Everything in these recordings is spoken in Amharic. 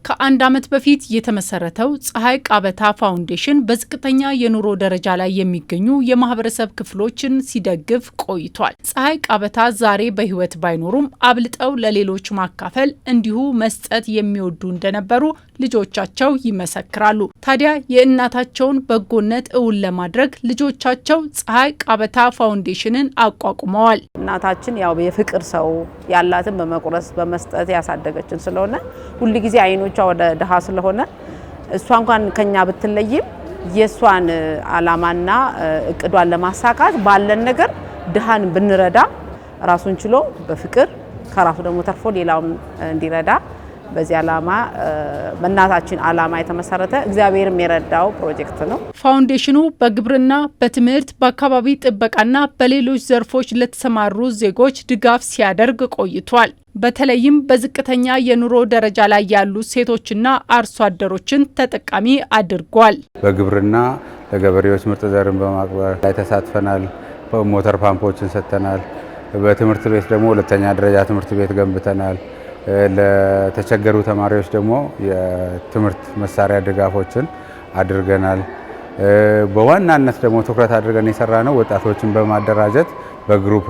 ከአንድ ዓመት በፊት የተመሰረተው ፀሐይ ቃበታ ፋውንዴሽን በዝቅተኛ የኑሮ ደረጃ ላይ የሚገኙ የማህበረሰብ ክፍሎችን ሲደግፍ ቆይቷል። ፀሐይ ቃበታ ዛሬ በህይወት ባይኖሩም አብልጠው ለሌሎች ማካፈል እንዲሁ መስጠት የሚወዱ እንደነበሩ ልጆቻቸው ይመሰክራሉ። ታዲያ የእናታቸውን በጎነት እውን ለማድረግ ልጆቻቸው ፀሐይ ቃበታ ፋውንዴሽንን አቋቁመዋል። እናታችን ያው የፍቅር ሰው ያላትን በመቁረስ በመስጠት ያሳደገችን ስለሆነ ሁሉ ጊዜ አይኖቿ ወደ ድሃ ስለሆነ እሷ እንኳን ከኛ ብትለይም የሷን አላማና እቅዷን ለማሳካት ባለን ነገር ድሃን ብንረዳ ራሱን ችሎ በፍቅር ከራሱ ደግሞ ተርፎ ሌላውን እንዲረዳ በዚህ አላማ በእናታችን አላማ የተመሰረተ እግዚአብሔርም የረዳው ፕሮጀክት ነው። ፋውንዴሽኑ በግብርና፣ በትምህርት፣ በአካባቢ ጥበቃና በሌሎች ዘርፎች ለተሰማሩ ዜጎች ድጋፍ ሲያደርግ ቆይቷል። በተለይም በዝቅተኛ የኑሮ ደረጃ ላይ ያሉ ሴቶችና አርሶ አደሮችን ተጠቃሚ አድርጓል። በግብርና ለገበሬዎች ምርጥ ዘርን በማቅበር ላይ ተሳትፈናል። ሞተር ፓምፖችን ሰጥተናል። በትምህርት ቤት ደግሞ ሁለተኛ ደረጃ ትምህርት ቤት ገንብተናል። ለተቸገሩ ተማሪዎች ደግሞ የትምህርት መሳሪያ ድጋፎችን አድርገናል። በዋናነት ደግሞ ትኩረት አድርገን የሰራነው ወጣቶችን በማደራጀት በግሩፕ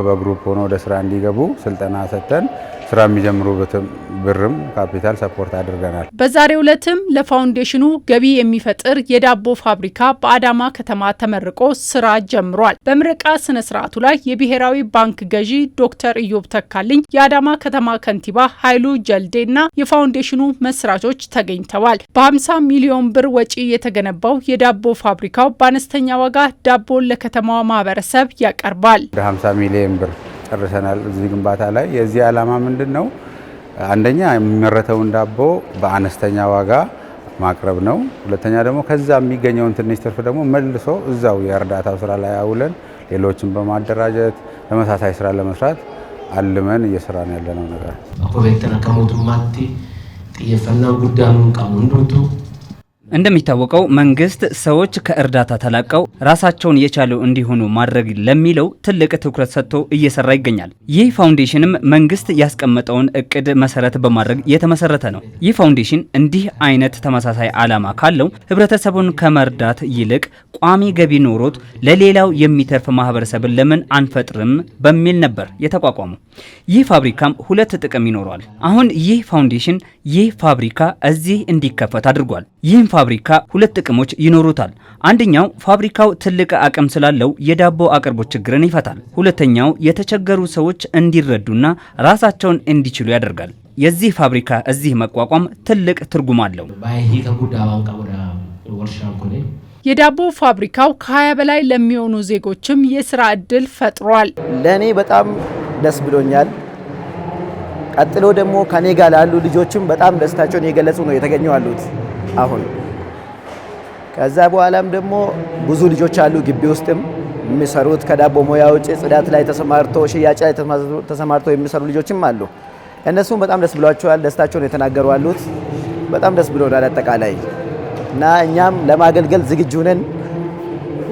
ሆኖ ወደ ስራ እንዲገቡ ስልጠና ሰጥተን ስራ የሚጀምሩበትም ብርም ካፒታል ሰፖርት አድርገናል። በዛሬው ዕለትም ለፋውንዴሽኑ ገቢ የሚፈጥር የዳቦ ፋብሪካ በአዳማ ከተማ ተመርቆ ስራ ጀምሯል። በምረቃ ስነ ስርዓቱ ላይ የብሔራዊ ባንክ ገዢ ዶክተር ኢዮብ ተካልኝ፣ የአዳማ ከተማ ከንቲባ ኃይሉ ጀልዴና የፋውንዴሽኑ መስራቾች ተገኝተዋል። በ50 ሚሊዮን ብር ወጪ የተገነባው የዳቦ ፋብሪካው በአነስተኛ ዋጋ ዳቦን ለከተማዋ ማህበረሰብ ያቀርባል። 50 ሚሊዮን ብር ጨርሰናል። እዚህ ግንባታ ላይ የዚህ ዓላማ ምንድነው? አንደኛ የሚመረተውን ዳቦ በአነስተኛ ዋጋ ማቅረብ ነው። ሁለተኛ ደግሞ ከዛ የሚገኘውን ትንሽ ትርፍ ደግሞ መልሶ እዛው የእርዳታው ስራ ላይ አውለን ሌሎችን በማደራጀት ተመሳሳይ ስራ ለመስራት አልመን እየሰራን ያለነው ነገር አቆቤተና ከሞቱማቲ ጥየፈናው ጉዳዩን ቀሙንዱቱ እንደሚታወቀው መንግስት ሰዎች ከእርዳታ ተላቀው ራሳቸውን የቻሉ እንዲሆኑ ማድረግ ለሚለው ትልቅ ትኩረት ሰጥቶ እየሰራ ይገኛል። ይህ ፋውንዴሽንም መንግስት ያስቀመጠውን እቅድ መሰረት በማድረግ የተመሰረተ ነው። ይህ ፋውንዴሽን እንዲህ አይነት ተመሳሳይ ዓላማ ካለው ህብረተሰቡን ከመርዳት ይልቅ ቋሚ ገቢ ኖሮት ለሌላው የሚተርፍ ማህበረሰብን ለምን አንፈጥርም በሚል ነበር የተቋቋመው። ይህ ፋብሪካም ሁለት ጥቅም ይኖረዋል። አሁን ይህ ፋውንዴሽን ይህ ፋብሪካ እዚህ እንዲከፈት አድርጓል። ይህም ፋብሪካ ሁለት ጥቅሞች ይኖሩታል። አንደኛው ፋብሪካው ትልቅ አቅም ስላለው የዳቦ አቅርቦት ችግርን ይፈታል። ሁለተኛው የተቸገሩ ሰዎች እንዲረዱና ራሳቸውን እንዲችሉ ያደርጋል። የዚህ ፋብሪካ እዚህ መቋቋም ትልቅ ትርጉም አለው። የዳቦ ፋብሪካው ከ20 በላይ ለሚሆኑ ዜጎችም የስራ እድል ፈጥሯል። ለኔ በጣም ደስ ብሎኛል። ቀጥሎ ደግሞ ከኔ ጋር ላሉ ልጆችም በጣም ደስታቸውን የገለጹ ነው የተገኙ አሉት። አሁን ከዛ በኋላም ደግሞ ብዙ ልጆች አሉ ግቢ ውስጥም የሚሰሩት ከዳቦ ሙያ ውጭ ጽዳት ላይ ተሰማርተው ሽያጭ ላይ ተሰማርተው የሚሰሩ ልጆችም አሉ። እነሱም በጣም ደስ ብሏቸዋል። ደስታቸውን የተናገሩ አሉት። በጣም ደስ ብሎናል አጠቃላይ እና እኛም ለማገልገል ዝግጁ ነን።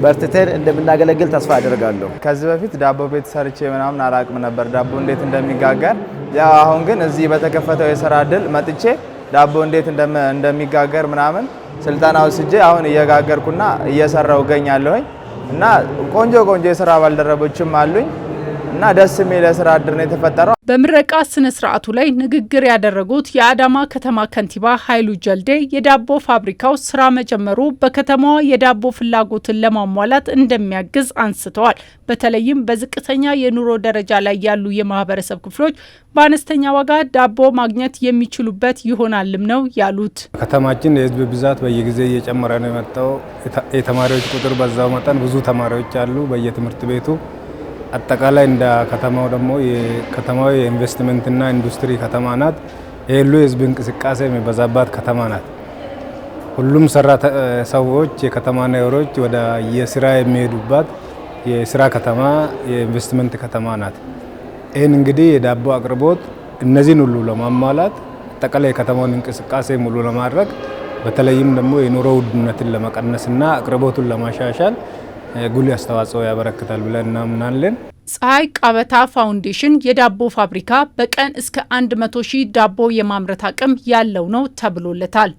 በርትተን እንደምናገለግል ተስፋ አደርጋለሁ። ከዚህ በፊት ዳቦ ቤት ሰርቼ ምናምን አላቅም ነበር ዳቦ እንዴት እንደሚጋገር። ያው አሁን ግን እዚህ በተከፈተው የሥራ እድል መጥቼ ዳቦ እንዴት እንደሚጋገር ምናምን ስልጠና ወስጄ አሁን እየጋገርኩና እየሰራው እገኛለሁኝ እና ቆንጆ የሥራ ባልደረቦችም አሉኝ እና ደስ የሚል የሥራ እድል ነው የተፈጠረው። በምረቃ ስነ ስርዓቱ ላይ ንግግር ያደረጉት የአዳማ ከተማ ከንቲባ ኃይሉ ጀልዴ የዳቦ ፋብሪካው ስራ መጀመሩ በከተማዋ የዳቦ ፍላጎትን ለማሟላት እንደሚያግዝ አንስተዋል። በተለይም በዝቅተኛ የኑሮ ደረጃ ላይ ያሉ የማህበረሰብ ክፍሎች በአነስተኛ ዋጋ ዳቦ ማግኘት የሚችሉበት ይሆናልም ነው ያሉት። ከተማችን የህዝብ ብዛት በየጊዜ እየጨመረ ነው የመጣው። የተማሪዎች ቁጥር በዛው መጠን ብዙ ተማሪዎች አሉ በየትምህርት ቤቱ። አጠቃላይ እንደ ከተማው ደግሞ የከተማው የኢንቨስትመንትና ኢንዱስትሪ ከተማ ናት። የሁሉ የህዝብ እንቅስቃሴ የሚበዛባት ከተማ ናት። ሁሉም ሰዎች የከተማ ነዋሪዎች ወደ የስራ የሚሄዱባት የስራ ከተማ የኢንቨስትመንት ከተማ ናት። ይህን እንግዲህ የዳቦ አቅርቦት እነዚህን ሁሉ ለማሟላት አጠቃላይ የከተማውን እንቅስቃሴ ሙሉ ለማድረግ በተለይም ደግሞ የኑሮ ውድነትን ለመቀነስና አቅርቦቱን ለማሻሻል ጉልህ አስተዋጽኦ ያበረክታል ብለን እናምናለን። ፀሐይ ቃበታ ፋውንዴሽን የዳቦ ፋብሪካ በቀን እስከ 100,000 ዳቦ የማምረት አቅም ያለው ነው ተብሎለታል።